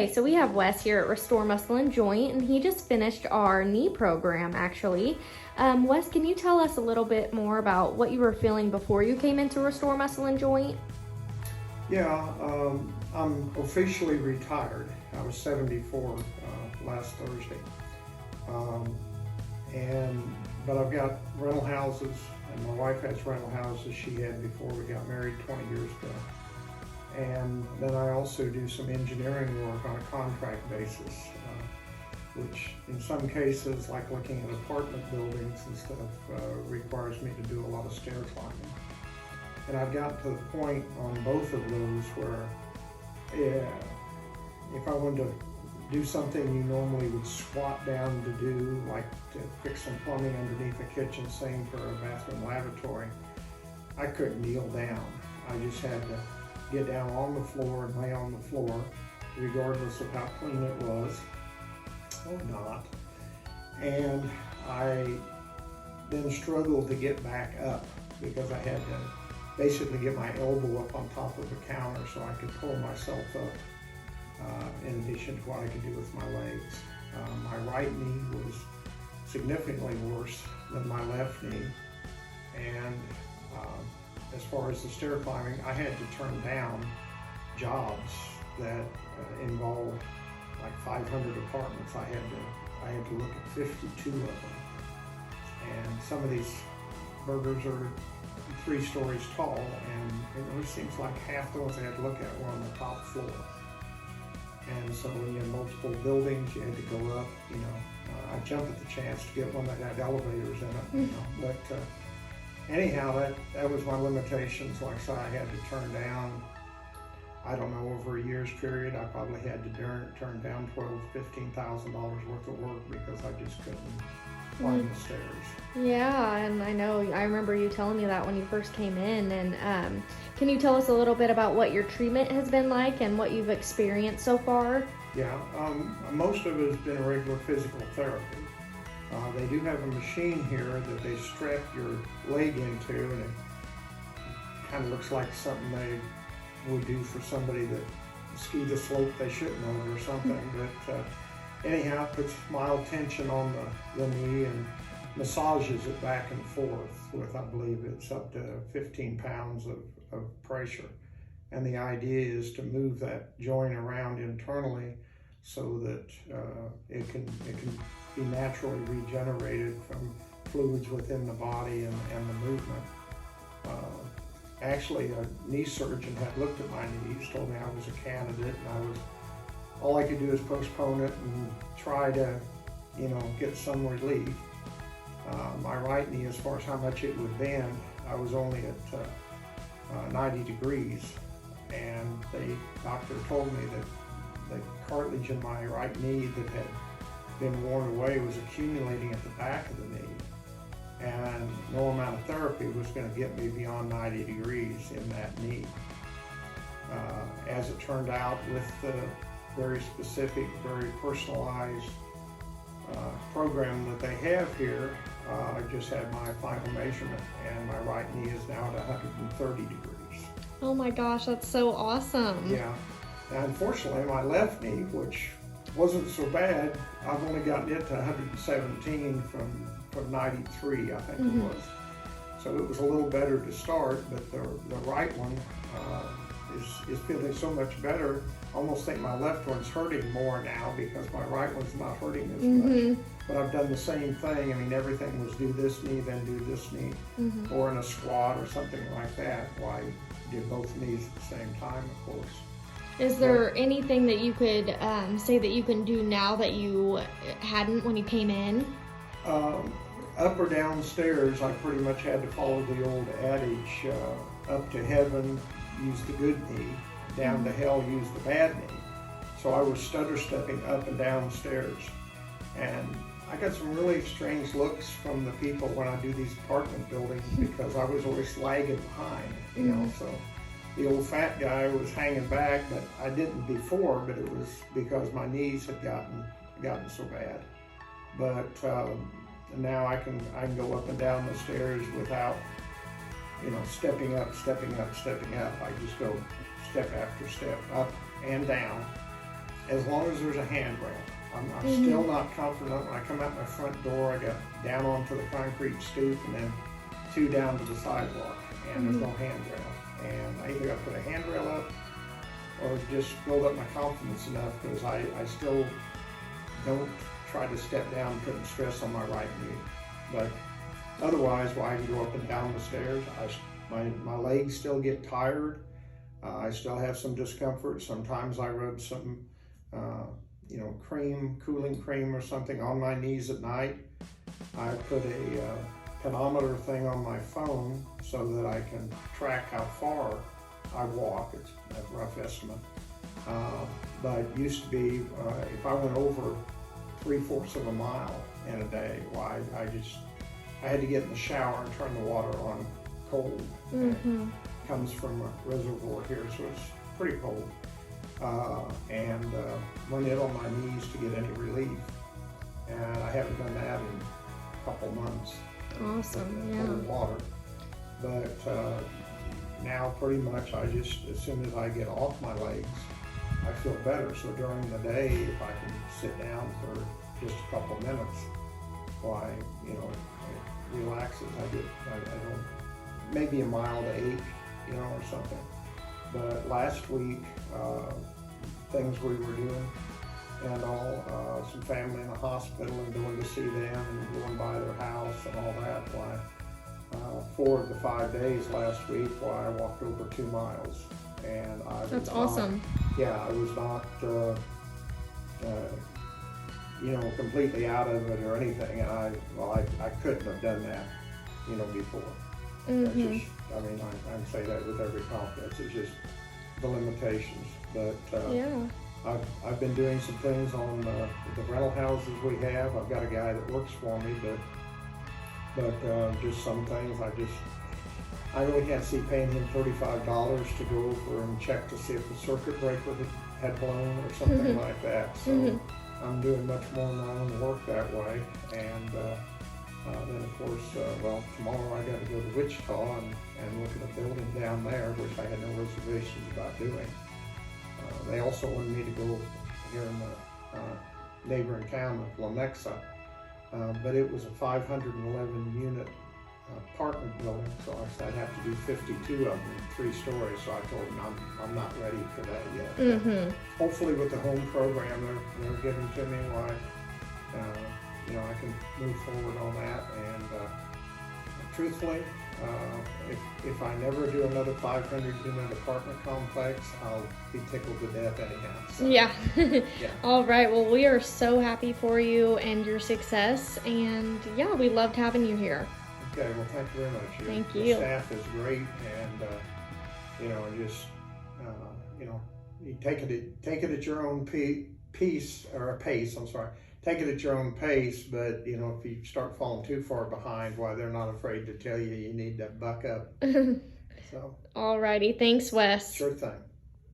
Okay, so we have Wes here at Restore Muscle and Joint, and he just finished our knee program, actually. Wes, can you tell us a little bit more about what you were feeling before you came into Restore Muscle and Joint? Yeah, I'm officially retired. I was 74 last Thursday. But I've got rental houses, and my wife has rental houses she had before we got married 20 years ago. And then I also do some engineering work on a contract basis, which in some cases, like looking at apartment buildings and stuff, requires me to do a lot of stair climbing. And I've gotten to the point on both of those where if I wanted to do something you normally would squat down to do, like to fix some plumbing underneath a kitchen sink or a bathroom lavatory, I couldn't kneel down. I just had to get down on the floor and lay on the floor, regardless of how clean it was or not. And I then struggled to get back up because I had to basically get my elbow up on top of the counter so I could pull myself up, in addition to what I could do with my legs. My right knee was significantly worse than my left knee, and as far as the stair climbing, I had to turn down jobs that involved like 500 apartments. I had to look at 52 of them, and some of these burgers are 3 stories tall, and it really seems like half the ones I had to look at were on the top floor. And so when you had multiple buildings, you had to go up. I jumped at the chance to get one that had elevators in it. But anyhow, that was my limitations. Like I said, I had to turn down, I don't know, over a year's period, I probably had to turn down $12,000–$15,000 worth of work because I just couldn't climb the stairs. Yeah, and I remember you telling me that when you first came in. And can you tell us a little bit about what your treatment has been like and what you've experienced so far? Yeah, most of it has been regular physical therapy. They do have a machine here that they strap your leg into, and it kind of looks like something they would do for somebody that skied the slope they shouldn't have or something. But anyhow, it puts mild tension on the knee and massages it back and forth with, I believe it's up to 15 pounds of pressure. And the idea is to move that joint around internally so that it can be naturally regenerated from fluids within the body and the movement. Actually, a knee surgeon had looked at my knees, told me I was a candidate, and all I could do is postpone it and try to, get some relief. My right knee, as far as how much it would bend, I was only at 90 degrees, and the doctor told me that the cartilage in my right knee that had been worn away was accumulating at the back of the knee, and no amount of therapy was going to get me beyond 90 degrees in that knee. As it turned out, with the very specific, very personalized program that they have here, I just had my final measurement, and my right knee is now at 130 degrees. Oh my gosh, that's so awesome. Yeah. Now, unfortunately, my left knee, which wasn't so bad, I've only gotten it to 117 from 93, I think it was. So it was a little better to start, but the right one is feeling so much better. I almost think my left one's hurting more now because my right one's not hurting as much. But I've done the same thing. I mean, everything was do this knee, then do this knee, or in a squat or something like that. Well, I did both knees at the same time, of course. Is there anything that you could say that you can do now that you hadn't when you came in? Up or down stairs, I pretty much had to follow the old adage, up to heaven, use the good knee, down to hell, use the bad knee. So I was stutter stepping up and down stairs. And I got some really strange looks from the people when I do these apartment buildings because I was always lagging behind, so the old fat guy was hanging back, but I didn't before, but it was because my knees had gotten so bad. But now I can go up and down the stairs without, stepping up. I just go step after step, up and down. as long as there's a handrail. I'm still not confident when I come out my front door. I got down onto the concrete stoop and then 2 down to the sidewalk, and there's no handrail. And I either got to put a handrail up or just build up my confidence enough, because I still don't try to step down, putting stress on my right knee. But otherwise, while I can go up and down the stairs, my legs still get tired. I still have some discomfort. Sometimes I rub some cooling cream or something on my knees at night. I put a pedometer thing on my phone so that I can track how far I walk. It's a rough estimate. But it used to be, if I went over 3/4 of a mile in a day, I had to get in the shower and turn the water on cold. It comes from a reservoir here, so it's pretty cold. And run it on my knees to get any relief. And I haven't done that in a couple months. Awesome, yeah. Cold water. But now pretty much as soon as I get off my legs, I feel better. So during the day, if I can sit down for just a couple minutes, why, it relaxes. I don't, maybe a mild ache, or something. But last week, things we were doing and all, some family in the hospital and going to see them and going by their house and all that, why, 4 of the 5 days last week, why I walked over 2 miles. And That's awesome. I was not, completely out of it or anything. And I couldn't have done that, before. That's just, I can say that with every confidence. It's just the limitations. But I've been doing some things on the rental houses we have. I've got a guy that works for me, but just some things I really can't see paying him $35 to go over and check to see if the circuit breaker had blown or something like that. So I'm doing much more of my own work that way. And then of course, tomorrow I got to go to Wichita and look at a building down there, which I had no reservations about doing. They also wanted me to go here in the neighboring town of Lenexa, but it was a 511 unit apartment building, so I said I'd have to do 52 of them, 3 stories. So I told them I'm not ready for that yet. Hopefully with the home program they're giving to me, why I can move forward on that. And truthfully, if I never do another 500 unit apartment complex, I'll be tickled to death anyhow. So, yeah. Yeah. All right. Well, we are so happy for you and your success. And yeah, we loved having you here. Okay, well, thank you very much. Thank The you. staff is great, and you take it at your own pace. I'm sorry. Take it at your own pace, but if you start falling too far behind, why, they're not afraid to tell you need to buck up. So. All righty. Thanks, Wes. Sure thing.